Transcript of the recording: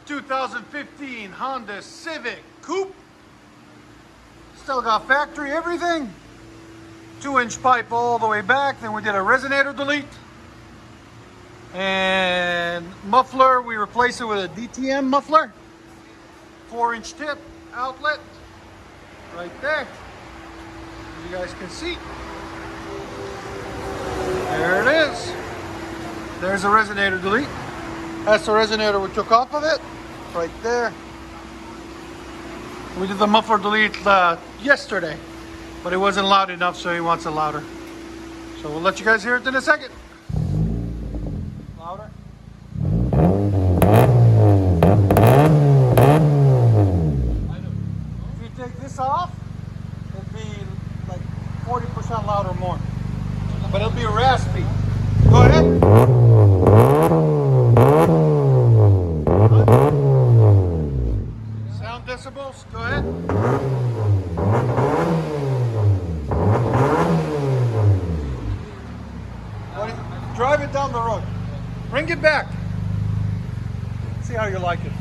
2015 Honda Civic Coupe. Still got factory everything. 2-inch pipe all the way back. Then we did a resonator delete. And muffler, we replaced it with a DTM muffler. 4-inch tip outlet right there. As you guys can see. There it is. There's a resonator delete. That's the resonator we took off of it. Right there. We did the muffler delete yesterday, but it wasn't loud enough, so he wants it louder. So we'll let you guys hear it in a second. Louder. If you take this off, it'd be like 40% louder more. But it'll be raspy. Go ahead. Sound decibels, go ahead. Drive it down the road. Bring it back. See how you like it.